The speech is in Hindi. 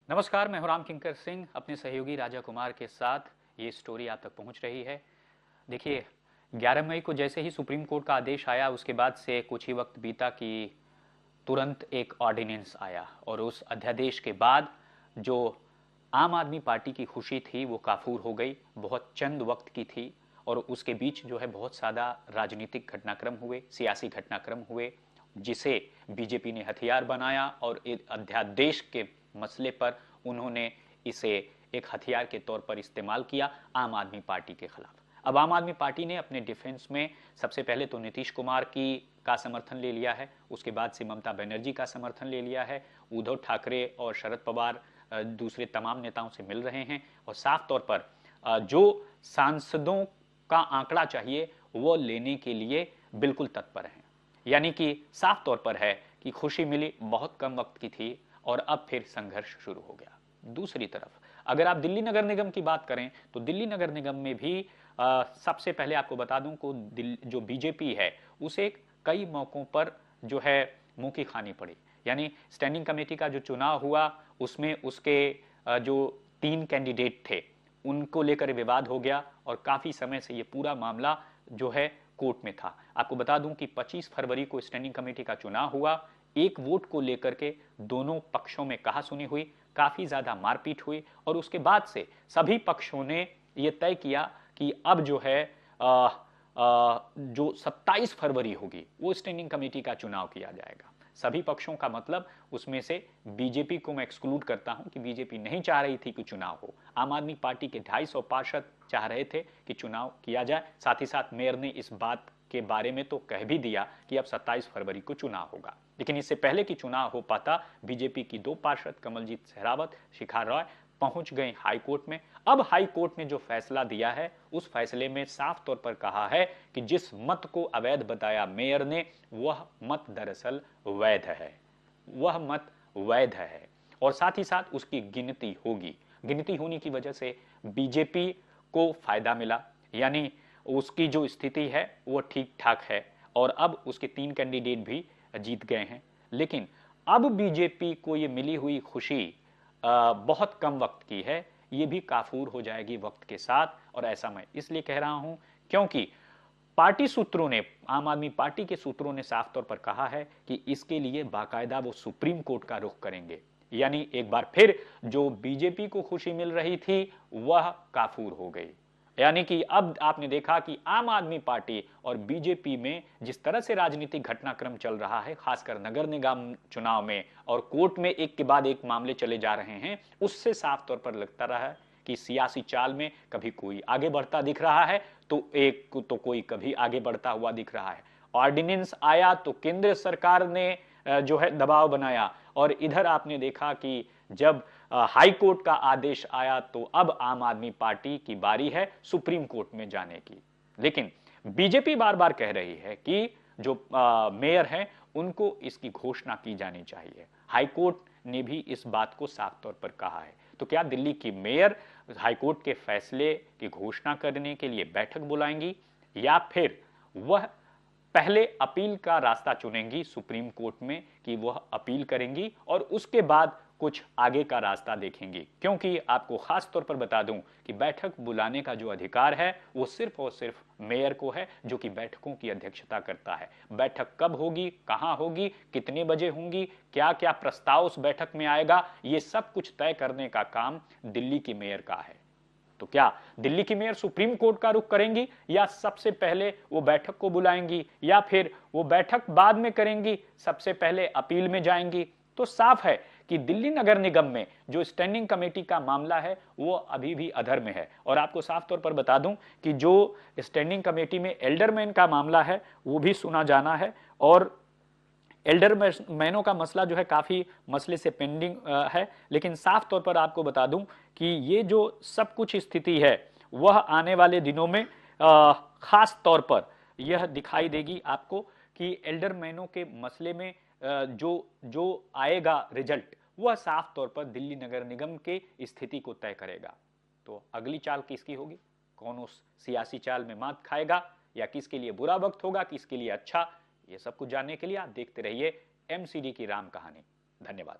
नमस्कार, मैं हूं राम किंकर सिंह। अपने सहयोगी राजा कुमार के साथ ये स्टोरी आप तक पहुंच रही है। देखिए, 11 मई को जैसे ही सुप्रीम कोर्ट का आदेश आया, उसके बाद से कुछ ही वक्त बीता कि तुरंत एक ऑर्डिनेंस आया और उस अध्यादेश के बाद जो आम आदमी पार्टी की खुशी थी वो काफूर हो गई। बहुत चंद वक्त की थी और उसके बीच जो है बहुत सादा राजनीतिक घटनाक्रम हुए, सियासी घटनाक्रम हुए, जिसे बीजेपी ने हथियार बनाया और अध्यादेश के मसले पर उन्होंने इसे एक हथियार के तौर पर इस्तेमाल किया आम आदमी पार्टी के खिलाफ। अब आम आदमी पार्टी ने अपने डिफेंस में सबसे पहले तो नीतीश कुमार की का समर्थन ले लिया है, उसके बाद से ममता बनर्जी का समर्थन ले लिया है, उद्धव ठाकरे और शरद पवार दूसरे तमाम नेताओं से मिल रहे हैं और साफ तौर पर जो सांसदों का आंकड़ा चाहिए वो लेने के लिए बिल्कुल तत्पर हैं। यानी कि साफ तौर पर है कि खुशी मिली, बहुत कम वक्त की थी और अब फिर संघर्ष शुरू हो गया। दूसरी तरफ अगर आप दिल्ली नगर निगम की बात करें तो दिल्ली नगर निगम में भी सबसे पहले आपको बता दूं को जो बीजेपी है उसे कई मौकों पर जो है मुंह की खानी पड़ी। यानी स्टैंडिंग कमेटी का जो चुनाव हुआ उसमें उसके जो 3 कैंडिडेट थे उनको लेकर विवाद हो गया और काफी समय से ये पूरा मामला जो है कोर्ट में था। आपको बता दूं कि 25 फरवरी को स्टैंडिंग कमेटी का चुनाव हुआ। एक वोट को लेकर के दोनों पक्षों में कहासुनी हुई, काफी ज्यादा मारपीट हुई और उसके बाद से सभी पक्षों ने यह तय किया कि अब जो है जो 27 फरवरी होगी वो स्टैंडिंग कमेटी का चुनाव किया जाएगा। सभी पक्षों का मतलब उसमें से बीजेपी को मैं एक्सक्लूड करता हूं कि बीजेपी नहीं चाह रही थी कि चुनाव हो। आम आदमी पार्टी के 250 पार्षद चाह रहे थे कि चुनाव किया जाए। साथ ही साथ मेयर ने इस बात के बारे में तो कह भी दिया कि अब 27 फरवरी को चुनाव होगा। लेकिन इससे पहले कि चुनाव हो पाता, बीजेपी की 2 पार्षद कमलजीत सहरावत, शिखा रॉय पहुंच गए हाई कोर्ट में। अब हाई कोर्ट ने जो फैसला दिया है उस फैसले में साफ तौर पर कहा है कि जिस मत को अवैध बताया मेयर ने वह मत दरअसल वैध है, वह मत वैध है और साथ ही साथ उसकी गिनती होगी। गिनती होने की वजह से बीजेपी को फायदा मिला, यानी उसकी जो स्थिति है वो ठीक ठाक है और अब उसके 3 कैंडिडेट भी जीत गए हैं। लेकिन अब बीजेपी को ये मिली हुई खुशी बहुत कम वक्त की है, ये भी काफूर हो जाएगी वक्त के साथ। और ऐसा मैं इसलिए कह रहा हूं क्योंकि पार्टी सूत्रों ने, आम आदमी पार्टी के सूत्रों ने साफ तौर पर कहा है कि इसके लिए बाकायदा वो सुप्रीम कोर्ट का रुख करेंगे। यानी एक बार फिर जो बीजेपी को खुशी मिल रही थी वह काफूर हो गई। यानी कि अब आपने देखा कि आम आदमी पार्टी और बीजेपी में जिस तरह से राजनीतिक घटनाक्रम चल रहा है, खासकर नगर निगम चुनाव में और कोर्ट में एक के बाद एक मामले चले जा रहे हैं, उससे साफ तौर पर लगता रहा है कि सियासी चाल में कभी कोई आगे बढ़ता दिख रहा है तो कोई कभी आगे बढ़ता हुआ दिख रहा है। ऑर्डिनेंस आया तो केंद्र सरकार ने जो है दबाव बनाया और इधर आपने देखा कि जब हाई कोर्ट का आदेश आया तो अब आम आदमी पार्टी की बारी है सुप्रीम कोर्ट में जाने की। लेकिन बीजेपी बार बार कह रही है कि जो मेयर हैं उनको इसकी घोषणा की जानी चाहिए। हाई कोर्ट ने भी इस बात को साफ तौर पर कहा है। तो क्या दिल्ली की मेयर हाईकोर्ट के फैसले की घोषणा करने के लिए बैठक बुलाएंगी या फिर वह पहले अपील का रास्ता चुनेंगी सुप्रीम कोर्ट में कि वह अपील करेंगी और उसके बाद कुछ आगे का रास्ता देखेंगी? क्योंकि आपको खास तौर पर बता दूं कि बैठक बुलाने का जो अधिकार है वो सिर्फ और सिर्फ मेयर को है, जो कि बैठकों की अध्यक्षता करता है। बैठक कब होगी, कहां होगी, कितने बजे होंगी, क्या क्या प्रस्ताव उस बैठक में आएगा, ये सब कुछ तय करने का काम दिल्ली की मेयर का है। तो क्या दिल्ली की मेयर सुप्रीम कोर्ट का रुख करेंगी या सबसे पहले वो बैठक को बुलाएंगी या फिर वो बैठक बाद में करेंगी, सबसे पहले अपील में जाएंगी? तो साफ है कि दिल्ली नगर निगम में जो स्टैंडिंग कमेटी का मामला है वो अभी भी अधर में है। और आपको साफ तौर पर बता दूं कि जो स्टैंडिंग कमेटी में एल्डरमैन का मामला है वो भी सुना जाना है और एल्डरमैनों का मसला जो है काफी मसले से पेंडिंग है। लेकिन साफ तौर पर आपको बता दूं कि ये जो सब कुछ स्थिति है वह आने वाले दिनों में खास तौर पर यह दिखाई देगी आपको कि एल्डरमैनों के मसले में जो जो आएगा रिजल्ट वह साफ तौर पर दिल्ली नगर निगम के स्थिति को तय करेगा। तो अगली चाल किसकी होगी, कौन उस सियासी चाल में मात खाएगा या किसके लिए बुरा वक्त होगा, किसके लिए अच्छा, ये सब कुछ जानने के लिए आप देखते रहिए एमसीडी की राम कहानी। धन्यवाद।